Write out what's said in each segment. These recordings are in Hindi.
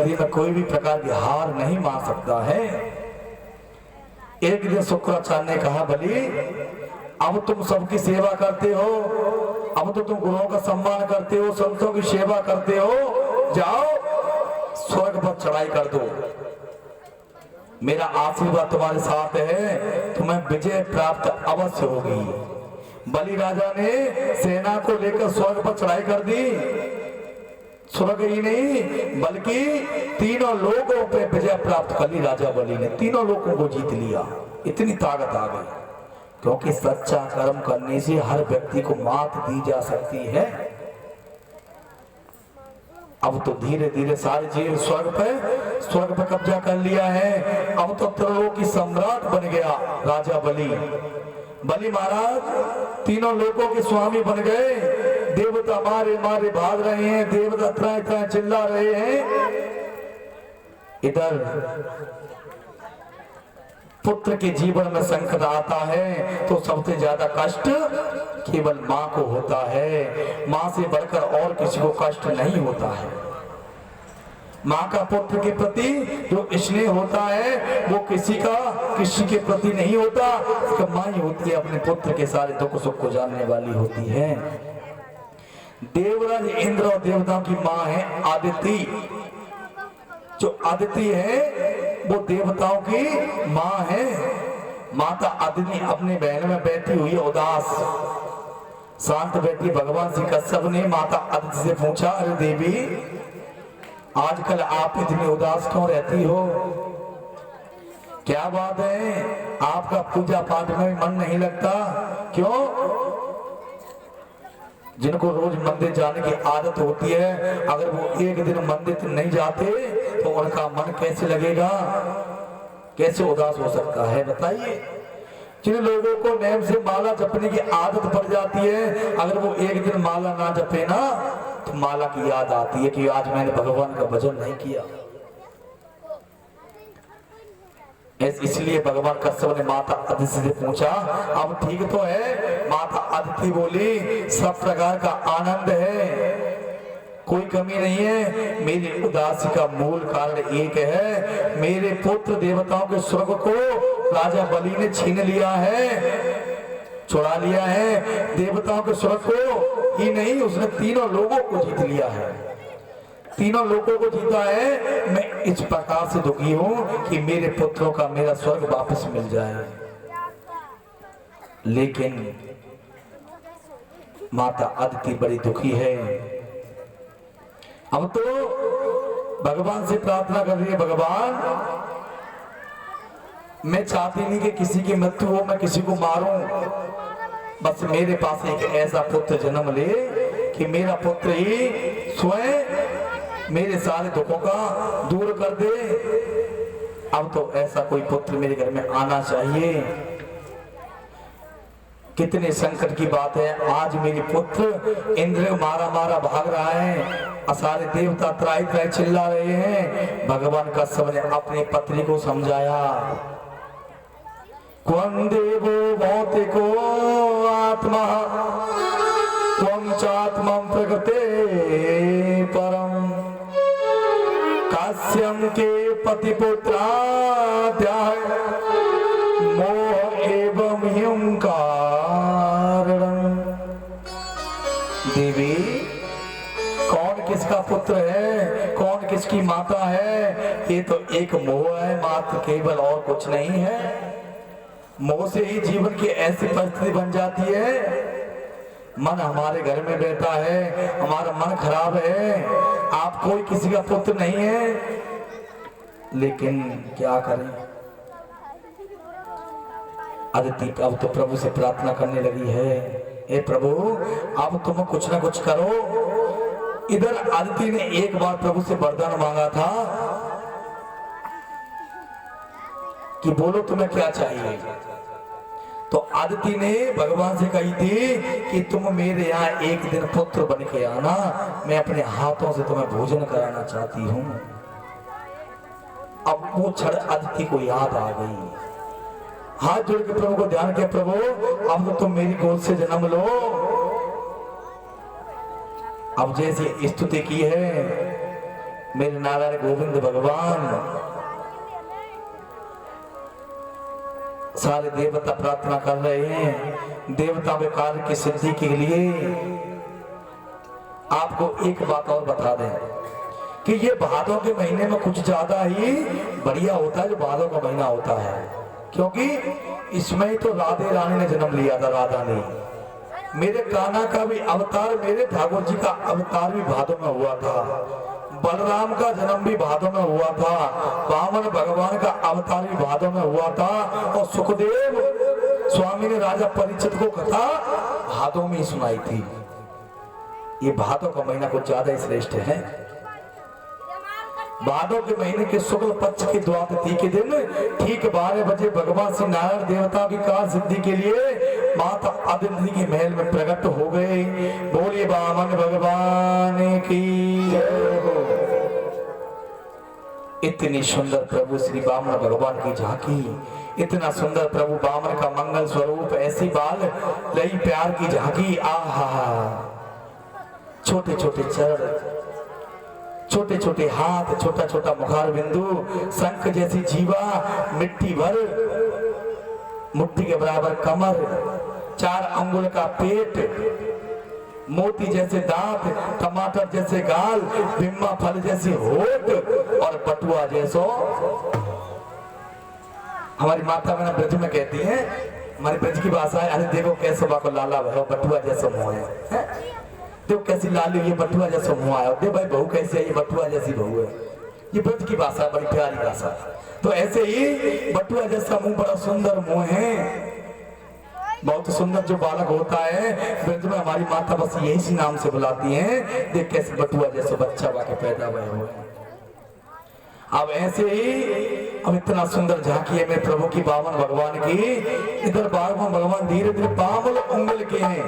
शरीर में कोई भी प्रकार की हार नहीं मान सकता है। एक दिन शुक्राचार्य ने कहा, बलि अब तुम सबकी सेवा करते हो, अब तो तुम गुरुओं का सम्मान करते हो, संतों की सेवा करते हो, जाओ स्वर्ग पर चढ़ाई कर दो, मेरा आशीर्वाद तुम्हारे साथ है, तुम्हें विजय प्राप्त अवश्य होगी। बलि राजा ने सेना को लेकर स्वर्ग पर चढ़ाई कर दी। स्वर्ग ही नहीं बल्कि तीनों लोगों पे विजय प्राप्त कर ली। राजा बलि ने तीनों लोगों को जीत लिया। इतनी ताकत आ गई, क्योंकि सच्चा कर्म करने से हर व्यक्ति को मात दी जा सकती है। अब तो धीरे धीरे सारे जीव स्वर्ग पे कब्जा कर लिया है। अब तो त्रिलोकी सम्राट बन गया राजा बलि। बलि महाराज तीनों लोगों के स्वामी बन गए। देवता मारे मारे भाग रहे हैं, देवता इतना इतना चिल्ला रहे हैं। इधर पुत्र के जीवन में संकट आता है तो सबसे ज्यादा कष्ट केवल माँ को होता है। माँ से बढ़कर और किसी को कष्ट नहीं होता है। माँ का पुत्र के प्रति जो स्नेह होता है वो किसी के प्रति नहीं होता। उसका माँ ही होती है, अपने पुत्र के सारे दुख सुख को जानने वाली होती है। देवराज इंद्र और देवताओं की माँ है आदिति। जो आदिति है वो देवताओं की माँ है। माता आदिति अपने बहन में बैठी हुई उदास शांत बैठी। भगवान श्री कश्यप ने माता आदिति से पूछा, अरे देवी आजकल आप इतनी उदास क्यों रहती हो? क्या बात है? आपका पूजा पाठ में मन नहीं लगता क्यों? जिनको रोज मंदिर जाने की आदत होती है, अगर वो एक दिन मंदिर नहीं जाते तो उनका मन कैसे लगेगा, कैसे उदास हो सकता है बताइए। जिन लोगों को नेम से माला जपने की आदत पड़ जाती है, अगर वो एक दिन माला ना जपे ना तो माला की याद आती है कि आज मैंने भगवान का भजन नहीं किया। इसलिए भगवान कश्यप ने माता अदिति से पूछा, अब ठीक तो है? माता अदिति बोली, सब प्रकार का आनंद है, कोई कमी नहीं है। मेरी उदासी का मूल कारण एक है, मेरे पुत्र देवताओं के स्वर्ग को राजा बलि ने छीन लिया है, चुरा लिया है। देवताओं के स्वर्ग को ही नहीं, उसने तीनों लोगों को जीत लिया है। तीनों लोगों को जीता है। मैं इस प्रकार से दुखी हूं कि मेरे पुत्रों का मेरा स्वर्ग वापस मिल जाए। लेकिन माता अदिति बड़ी दुखी है। अब तो भगवान से प्रार्थना कर रही है, भगवान मैं चाहती नहीं कि किसी की मृत्यु हो, मैं किसी को मारूं, बस मेरे पास एक ऐसा पुत्र जन्म ले कि मेरा पुत्र ही स्वयं मेरे सारे दुखों का दूर कर दे। अब तो ऐसा कोई पुत्र मेरे घर में आना चाहिए। कितने संकट की बात है, आज मेरी पुत्र इंद्र मारा मारा भाग रहा है, सारे देवता त्राई त्राई चिल्ला रहे हैं। भगवान कश्यप ने अपनी पत्नी को समझाया, क्वं देवो भौतिको आत्मा त्वं चात्मं प्रकृते परम काश्यम के पतिपुत्राध्याय मोह एवं ह्युंकारणम्। देवी कौन किसका पुत्र है, कौन किसकी माता है, ये तो एक मोह है मात्र, केवल और कुछ नहीं है। मोह से ही जीवन की ऐसी परिस्थिति बन जाती है। मन हमारे घर में बैठा है, हमारा मन खराब है, आप कोई किसी का पुत्र नहीं है, लेकिन क्या करें। अदिति अब तो प्रभु से प्रार्थना करने लगी है, हे प्रभु अब तुम कुछ ना कुछ करो। इधर अदिति ने एक बार प्रभु से वरदान मांगा था कि बोलो तुम्हें क्या चाहिए। तो अदिति ने भगवान से कही थी कि तुम मेरे यहाँ एक दिन पुत्र बन के आना, मैं अपने हाथों से तुम्हें भोजन कराना चाहती हूँ। अब वो क्षण अदिति को याद आ गई। हाथ जोड़ के प्रभु को ध्यान किया, प्रभु अब तो तुम मेरी गोद से जन्म लो। अब जैसे स्तुति की है मेरे नारायण गोविंद भगवान सारे देवता प्रार्थना कर रहे हैं देवता में कार्य की सिद्धि के लिए। आपको एक बात और बता दें कि ये भादों के महीने में कुछ ज्यादा ही बढ़िया होता है जो भादों का महीना होता है, क्योंकि इसमें ही तो राधे रानी ने जन्म लिया था। राधा ने, मेरे कान्हा का भी अवतार, मेरे ठाकुर जी का अवतार भी भादों में हुआ था, बलराम का जन्म भी भादों में हुआ था, वामन भगवान का अवतार भी भादों में हुआ था, और सुखदेव स्वामी ने राजा परीक्षित को कथा भादों में ही सुनाई थी। ये भादों का महीना कुछ ज्यादा ही श्रेष्ठ है। भादों के महीने के शुक्ल पक्ष की द्वादशी के दिन ठीक 12 बजे भगवान श्री नारायण देवता की कार्य सिद्धि के लिए माता आदित्य के महल में प्रकट हो गए। बोलिए वामन भगवान की जय हो। इतनी सुंदर प्रभु श्री वामन भगवान की झांकी, इतना सुंदर प्रभु वामन का मंगल स्वरूप, ऐसी बाल लई प्यार की झांकी। आहा, छोटे छोटे चरण, छोटे छोटे हाथ, छोटा छोटा मुखार बिंदु, शंख जैसी जीवा, मिट्टी भर मुट्ठी के बराबर कमर, 4 अंगुल का पेट, मोती जैसे दांत, टमाटर जैसे गाल, बिम्मा फल जैसी होठ और बटुआ जैसो। हमारी माता मैंने ब्रज में कहती है, हमारी ब्रज की भाषा है, अरे देखो कैसे बाको लाला बटुआ जैसा मुंह है, देखो कैसी लाली, ये बटुआ जैसा मुंह आया, दे भाई बहू कैसी है, ये बटुआ जैसी बहू है। ये ब्रज की भाषा, बड़ी प्यारी भाषा। तो ऐसे ही बटुआ जैसा मुंह, बड़ा सुंदर मुंह है, बहुत सुंदर जो बालक होता है ब्रज में, हमारी माता बस यही सी नाम से बुलाती हैं, देख कैसे बटुआ जैसा बच्चा बाके पैदा हुए हुए। अब ऐसे ही अब इतना सुंदर झांकी है मेरे प्रभु की वामन भगवान की। इधर वामन भगवान धीरे धीरे वामन उंगल के हैं,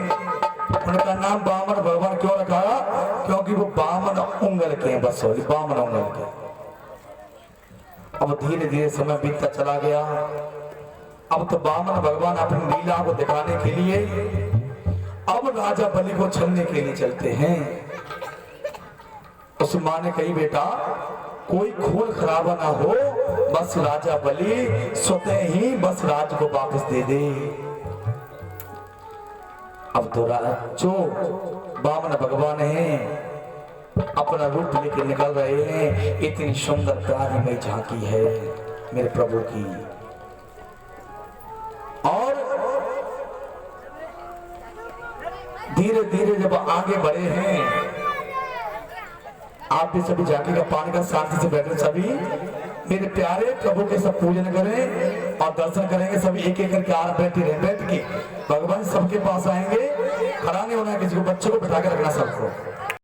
उनका नाम वामन भगवान क्यों रखा, क्योंकि वो वामन उंगल के हैं, बस वामन उंगल के। अब धीरे धीरे समय बीतता चला गया। अब तो वामन भगवान अपनी लीला को दिखाने के लिए अब राजा बलि को छलने के लिए चलते हैं। उस माँ ने कही, बेटा कोई खून खराबा ना हो, बस राजा बलि स्वतः ही बस राज को वापस दे दे। अब तो जो वामन भगवान है अपना रूप लेकर निकल रहे हैं। इतनी सुंदर प्राणीमय झांकी है मेरे प्रभु की। और धीरे धीरे जब आगे बढ़े हैं, आप भी सभी झांकी का पानी का शांति से बैठे, सभी मेरे प्यारे प्रभु के सब पूजन करें और दर्शन करेंगे। सभी एक एक करके आप बैठे रहे, बैठ के भगवान सबके पास आएंगे। खड़ा नहीं होना है किसी को, बच्चों को बैठा के रखना सबको।